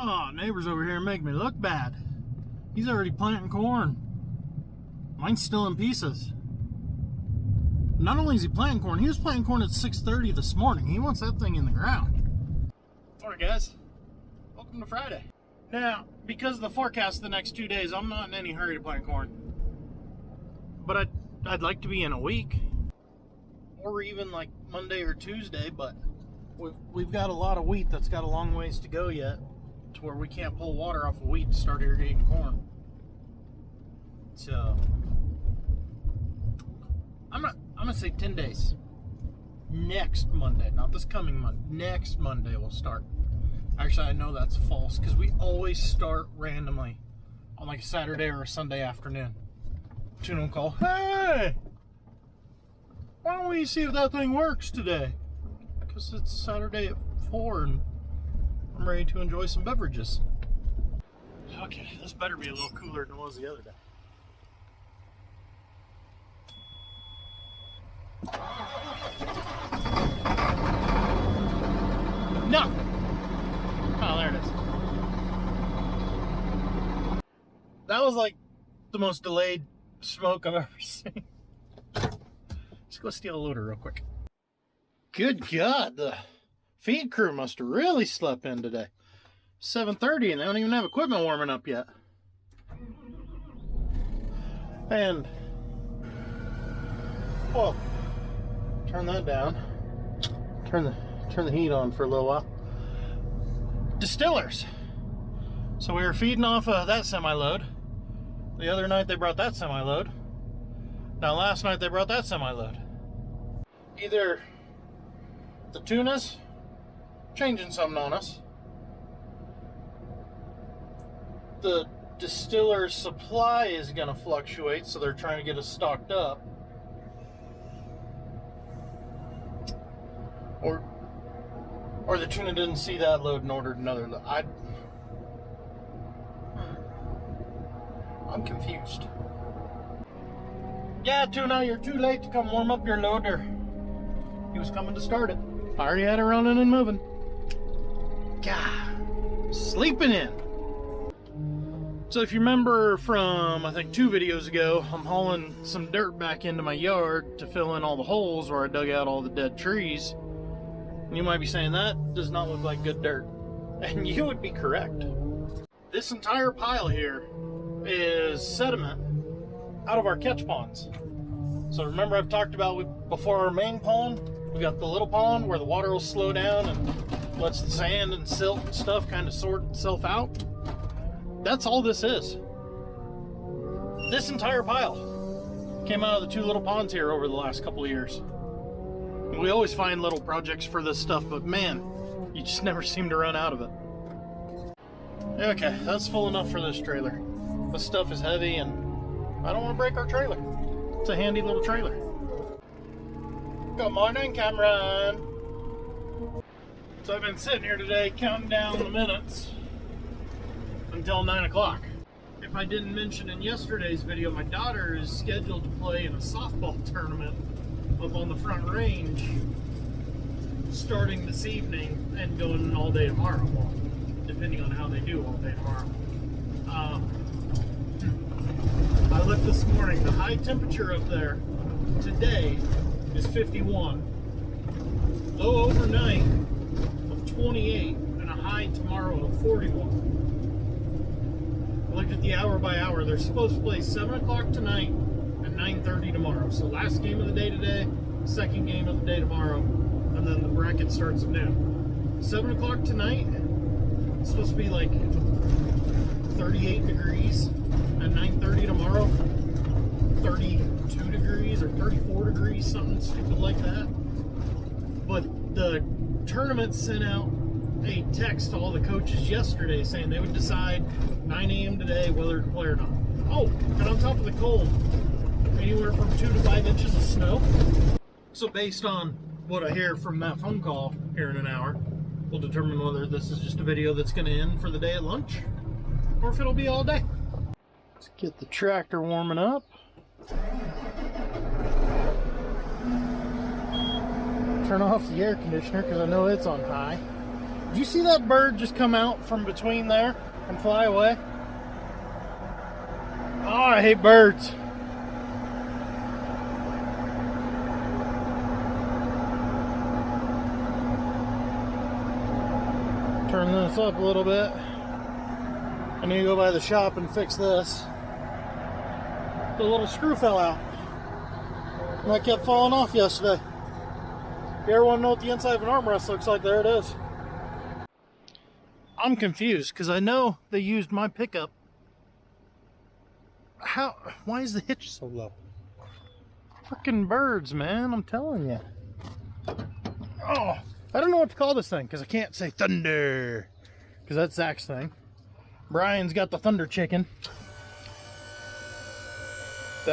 Oh, neighbor's over here make me look bad. He's already planting corn. Mine's still in pieces. Not only is he planting corn, he was planting corn at 6:30 this morning. He wants that thing in the ground. Alright guys, welcome to Friday. Now, because of the forecast the next 2 days, I'm not in any hurry to plant corn. But I'd like to be in a week. Or even like Monday or Tuesday, but we've got a lot of wheat that's got a long ways to go yet, to where we can't pull water off of wheat to start irrigating corn. So I'm gonna say 10 days. Next Monday, not this coming Monday. Next Monday we'll start. Actually, I know that's false because we always start randomly on like a Saturday or a Sunday afternoon. Tune will call, hey, why don't we see if that thing works today? Because it's Saturday at 4 and I'm ready to enjoy some beverages. Okay, this better be a little cooler than it was the other day. No! Oh, there it is. That was like the most delayed smoke I've ever seen. Let's go steal a loader real quick. Good God, the feed crew must have really slept in today. 7:30 and they don't even have equipment warming up yet. And, well, turn that down. Turn the heat on for a little while. Distillers. So we were feeding off of that semi-load. The other night they brought that semi-load. Now last night they brought that semi-load. Either the tuna's changing something on us, the distiller's supply is going to fluctuate, so they're trying to get us stocked up, or the tuna didn't see that load and ordered another load. I'm confused. Yeah, tuna, you're too late to come warm up your loader. He was coming to start it. I already had it running and moving. God, sleeping in. So if you remember from, I think 2 videos ago, I'm hauling some dirt back into my yard to fill in all the holes where I dug out all the dead trees. And you might be saying, that does not look like good dirt. And you would be correct. This entire pile here is sediment out of our catch ponds. So remember I've talked about before our main pond, we got the little pond where the water will slow down and lets the sand and silt and stuff kind of sort itself out. That's all this is. This entire pile came out of the 2 little ponds here over the last couple of years. We always find little projects for this stuff, but man, you just never seem to run out of it. Okay, that's full enough for this trailer. This stuff is heavy and I don't want to break our trailer. It's a handy little trailer. Good morning, Cameron. So I've been sitting here today counting down the minutes until 9 o'clock. If I didn't mention in yesterday's video, my daughter is scheduled to play in a softball tournament up on the Front Range starting this evening and going all day tomorrow, well, depending on how they do all day tomorrow. I looked this morning, the high temperature up there today is 51, low overnight of 28, and a high tomorrow of 41. I looked at the hour by hour. They're supposed to play 7 o'clock tonight and 9:30 tomorrow. So last game of the day today, second game of the day tomorrow, and then the bracket starts at noon. 7 o'clock tonight, it's supposed to be like 38 degrees, and 9:30 tomorrow, 32 degrees or 34 degrees, something stupid like that. But the tournament sent out a text to all the coaches yesterday saying they would decide 9 a.m. today whether to play or not. Oh, and on top of the cold, anywhere from 2 to 5 inches of snow. So based on what I hear from that phone call here in an hour, we'll determine whether this is just a video that's going to end for the day at lunch or if it'll be all day. Let's get the tractor warming up. Turn off the air conditioner because I know it's on high. Did you see that bird just come out from between there and fly away? Oh, I hate birds. Turn this up a little bit. I need to go by the shop and fix this. The little screw fell out. And that kept falling off yesterday. If you ever want to know what the inside of an armrest looks like, there it is. I'm confused because I know they used my pickup. Why is the hitch so low? Frickin' birds, man, I'm telling you. Oh, I don't know what to call this thing because I can't say thunder because that's Zach's thing. Brian's got the thunder chicken. I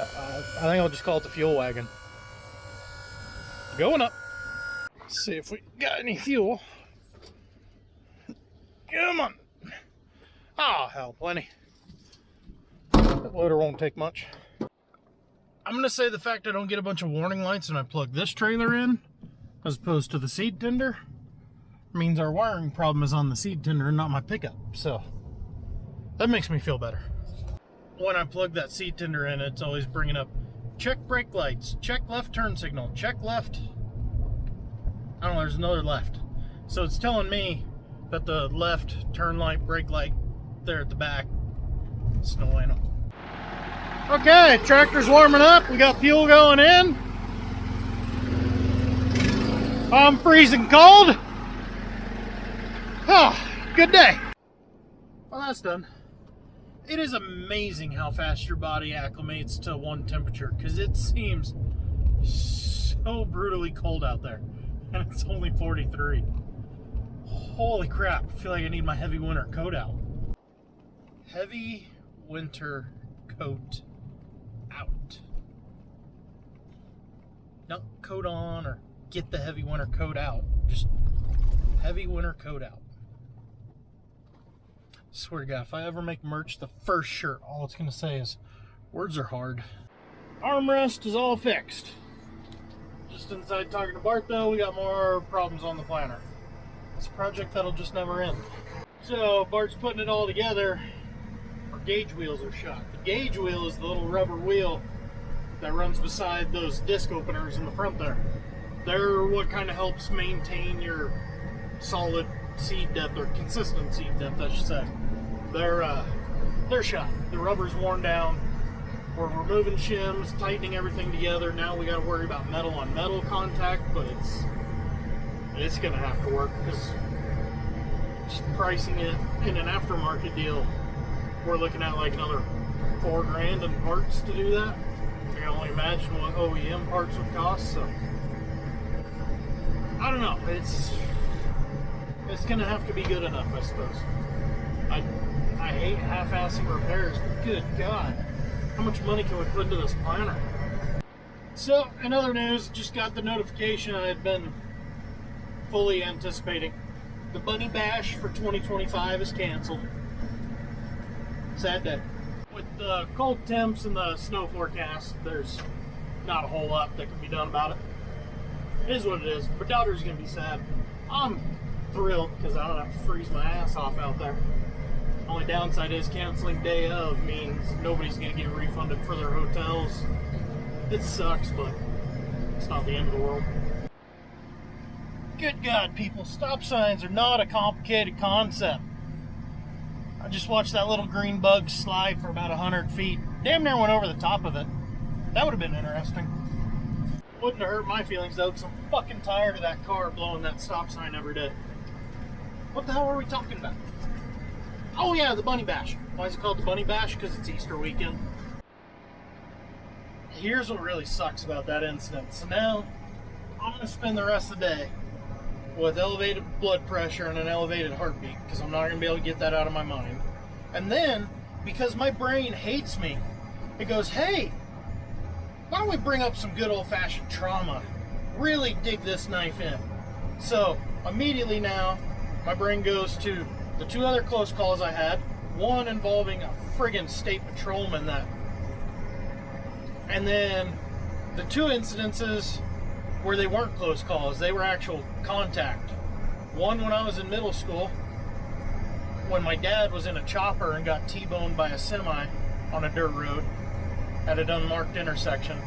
think I'll just call it the fuel wagon. Going up. Let's see if we got any fuel. Come on. Oh, hell, plenty. That loader won't take much. I'm going to say the fact I don't get a bunch of warning lights and I plug this trailer in, as opposed to the seed tender, means our wiring problem is on the seed tender and not my pickup. So, that makes me feel better. When I plug that seed tender in, it's always bringing up, check brake lights, check left turn signal, check left. I don't know, there's another left. So it's telling me that the left turn light, brake light there at the back is no bueno. Okay, tractor's warming up. We got fuel going in. I'm freezing cold. Oh, good day. Well, that's done. It is amazing how fast your body acclimates to one temperature because it seems so brutally cold out there. And it's only 43. Holy crap, I feel like I need my heavy winter coat out. Heavy winter coat out. Not coat on or get the heavy winter coat out. Just heavy winter coat out. Swear to God, if I ever make merch, the first shirt, all it's going to say is, words are hard. Armrest is all fixed. Just inside talking to Bart though, we got more problems on the planner. It's a project that'll just never end. So Bart's putting it all together. Our gauge wheels are shot. The gauge wheel is the little rubber wheel that runs beside those disc openers in the front there. They're what kind of helps maintain your solid seed depth, or consistent seed depth I should say. They're shot. The rubber's worn down. We're removing shims, tightening everything together. Now we got to worry about metal on metal contact, but it's gonna have to work because just pricing it in an aftermarket deal, we're looking at like another $4 grand in parts to do that. I can only imagine what OEM parts would cost. So I don't know. It's gonna have to be good enough, I suppose. I hate half-assing repairs, but good God, how much money can we put into this planner? So, in other news, just got the notification I had been fully anticipating. The Bunny Bash for 2025 is canceled. Sad day. With the cold temps and the snow forecast, there's not a whole lot that can be done about it. It is what it is. My daughter's gonna be sad. I'm thrilled because I don't have to freeze my ass off out there. Only downside is canceling day of means nobody's gonna get refunded for their hotels. It sucks, but it's not the end of the world. Good God, people, stop signs are not a complicated concept. I just watched that little green bug slide for about 100 feet. Damn near went over the top of it. That would have been interesting. Wouldn't have hurt my feelings though, because I'm fucking tired of that car blowing that stop sign every day. What the hell are we talking about? Oh yeah, the Bunny Bash. Why is it called the Bunny Bash? Because it's Easter weekend. Here's what really sucks about that incident. So now, I'm going to spend the rest of the day with elevated blood pressure and an elevated heartbeat, because I'm not going to be able to get that out of my mind. And then, because my brain hates me, it goes, hey, why don't we bring up some good old-fashioned trauma? Really dig this knife in. So, immediately now, my brain goes to the two other close calls I had, one involving a friggin' state patrolman and then the two incidences where they weren't close calls, they were actual contact One when I was in middle school, when my dad was in a chopper and got T-boned by a semi on a dirt road at an unmarked intersection.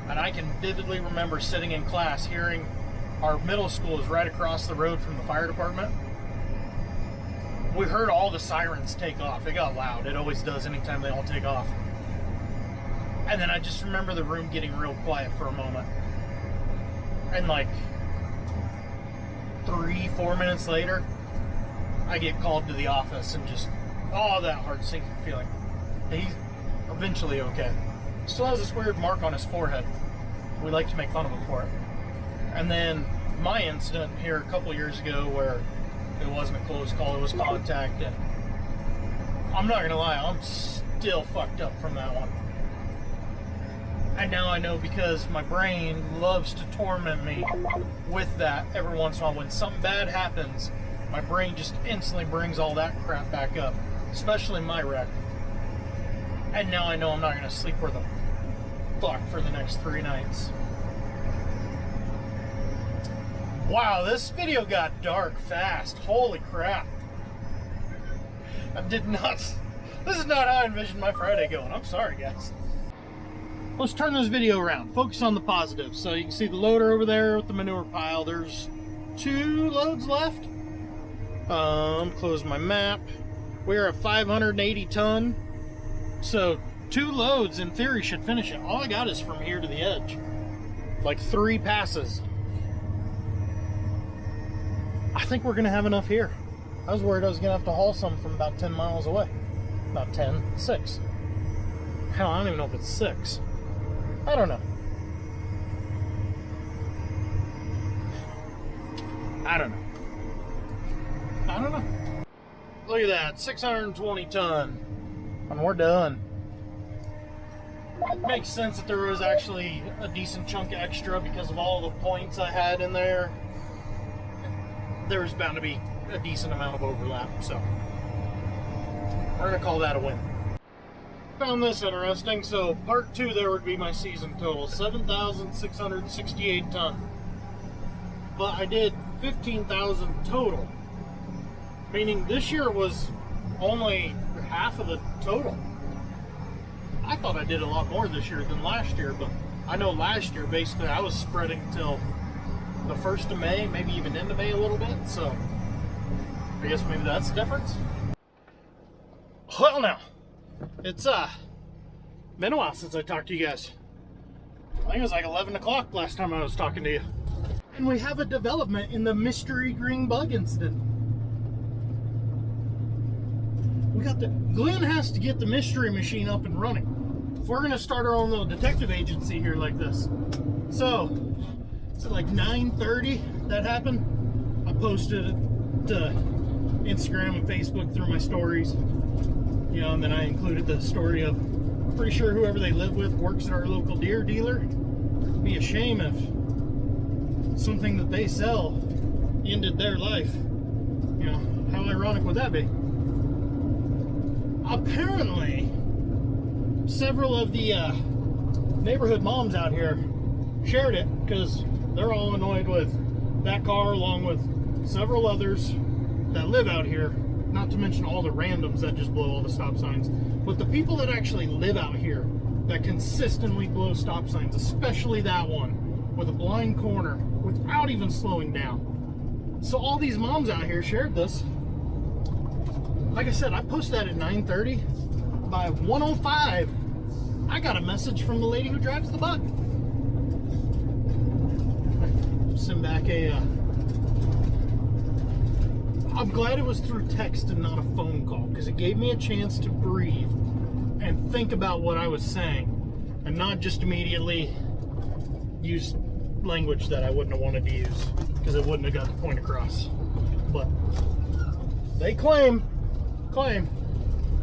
And I can vividly remember sitting in class hearing our middle school is right across the road from the fire department. We heard all the sirens take off. It got loud. It always does anytime they all take off. And then I just remember the room getting real quiet for a moment. And like 3-4 minutes later, I get called to the office and just, oh, that heart sinking feeling. He's eventually okay. Still has this weird mark on his forehead. We like to make fun of him for it. And then my incident here a couple years ago where it wasn't a close call, it was contact, and I'm not gonna lie, I'm still fucked up from that one. And now I know because my brain loves to torment me with that every once in a while. When something bad happens, my brain just instantly brings all that crap back up, especially my wreck. And now I know I'm not gonna sleep where the fuck for the next 3 nights. Wow, this video got dark fast. Holy crap. I did not... This is not how I envisioned my Friday going. I'm sorry, guys. Let's turn this video around. Focus on the positive. So you can see the loader over there with the manure pile. There's 2 loads left. Close my map. We're at 580 ton. So 2 loads in theory should finish it. All I got is from here to the edge. Like 3 passes. I think we're gonna have enough here. I was worried I was gonna have to haul some from about 10 miles away. About 10, 6. Hell, I don't even know if it's 6. I don't know. I don't know. Look at that, 620 ton. And we're done. It makes sense that there was actually a decent chunk extra because of all the points I had in there. There was bound to be a decent amount of overlap, so we're gonna call that a win. Found this interesting. So part 2 there would be my season total, 7,668 ton. But I did 15,000 total, meaning this year was only half of the total. I thought I did a lot more this year than last year, but I know last year basically I was spreading till the 1st of May, maybe even into May a little bit, so I guess maybe that's the difference. Well, now it's been a while since I talked to you guys. I think it was like 11 o'clock last time I was talking to you. And we have a development in the mystery green bug incident. Glenn has to get the mystery machine up and running if we're gonna start our own little detective agency here like this. So like 9:30 that happened. I posted it to Instagram and Facebook through my stories, you know, and then I included the story of, pretty sure whoever they live with works at our local deer dealer. It'd be a shame if something that they sell ended their life. You know, how ironic would that be? Apparently, several of the neighborhood moms out here shared it because they're all annoyed with that car, along with several others that live out here, not to mention all the randoms that just blow all the stop signs. But the people that actually live out here that consistently blow stop signs, especially that one with a blind corner without even slowing down. So all these moms out here shared this. Like I said, I posted that at 9:30. By 1:05, I got a message from the lady who drives the bug. Send back a I'm glad it was through text and not a phone call, because it gave me a chance to breathe and think about what I was saying and not just immediately use language that I wouldn't have wanted to use, because it wouldn't have got the point across. But they claim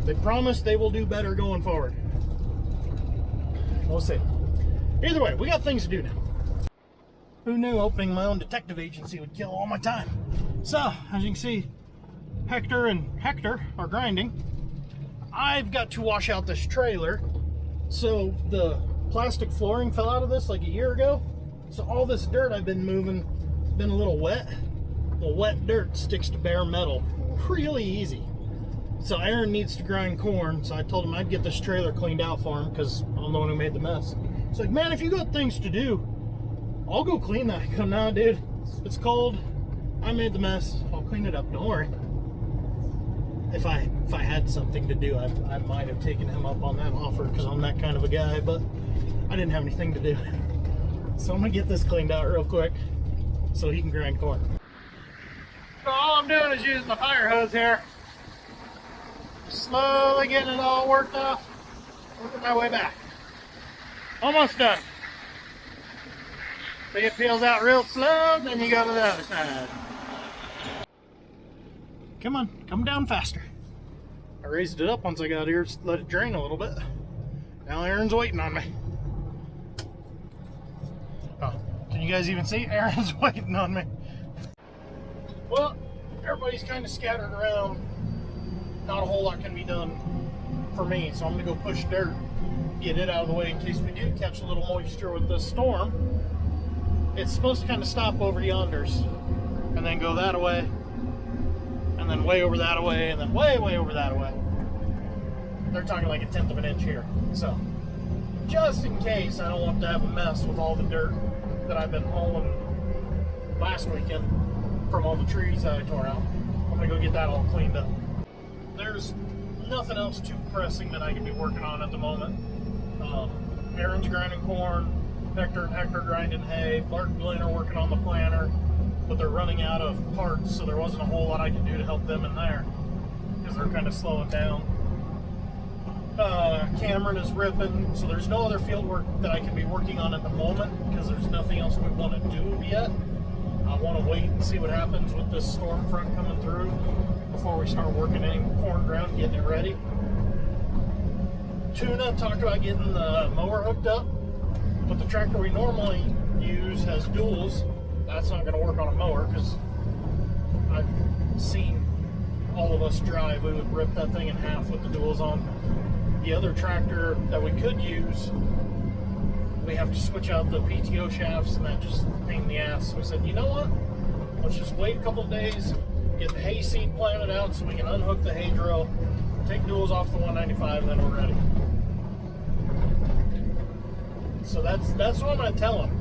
they promise they will do better going forward. We'll see. Either way, we got things to do now. Who knew opening my own detective agency would kill all my time? So, as you can see, Hector and Hector are grinding. I've got to wash out this trailer. So the plastic flooring fell out of this like a year ago. So all this dirt I've been moving, been a little wet. Well, wet dirt sticks to bare metal really easy. So Aaron needs to grind corn, so I told him I'd get this trailer cleaned out for him because I'm the one who made the mess. He's like, man, if you got things to do, I'll go clean that. I go, nah, dude, it's cold. I made the mess. I'll clean it up. Don't worry. If I had something to do, I might have taken him up on that offer because I'm that kind of a guy, but I didn't have anything to do. So I'm gonna get this cleaned out real quick so he can grind corn. So all I'm doing is using the fire hose here. Slowly getting it all worked off. Working my way back. Almost done. So it peels out real slow, then you go to the other side. Come on, come down faster. I raised it up once I got here, just let it drain a little bit. Now Aaron's waiting on me. Oh, can you guys even see? Aaron's waiting on me. Well, everybody's kind of scattered around. Not a whole lot can be done for me, so I'm gonna go push dirt, get it out of the way in case we do catch a little moisture with this storm. It's supposed to kind of stop over yonders and then go that way, and then way over that way, and then way over that way. They're talking like 1/10 of an inch here. So just in case I don't want to have a mess with all the dirt that I've been hauling last weekend from all the trees that I tore out, I'm gonna go get that all cleaned up. There's nothing else too pressing that I can be working on at the moment. Aaron's grinding corn, Hector and Hector grinding hay, Bart and Glenn are working on the planter, but they're running out of parts, so there wasn't a whole lot I could do to help them in there because they're kind of slowing down. Cameron is ripping, so there's no other field work that I can be working on at the moment because there's nothing else we want to do yet. I want to wait and see what happens with this storm front coming through before we start working any corn ground, getting it ready. Tuna talked about getting the mower hooked up, but the tractor we normally use has duals. That's not going to work on a mower because I've seen all of us drive. We would rip that thing in half with the duals on. The other tractor that we could use, we have to switch out the PTO shafts, and that just pain in the ass. So we said, you know what? Let's just wait a couple of days, get the hay seed planted out so we can unhook the hay drill, take duals off the 195, and then we're ready. So that's what I'm going to tell him.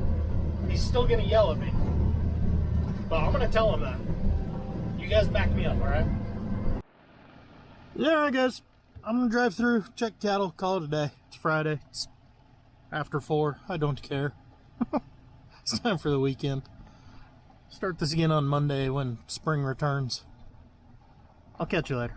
He's still going to yell at me, but I'm going to tell him that. You guys back me up, all right? Yeah, guys. I'm going to drive through, check cattle, call it a day. It's Friday. It's after 4. I don't care. It's time for the weekend. Start this again on Monday when spring returns. I'll catch you later.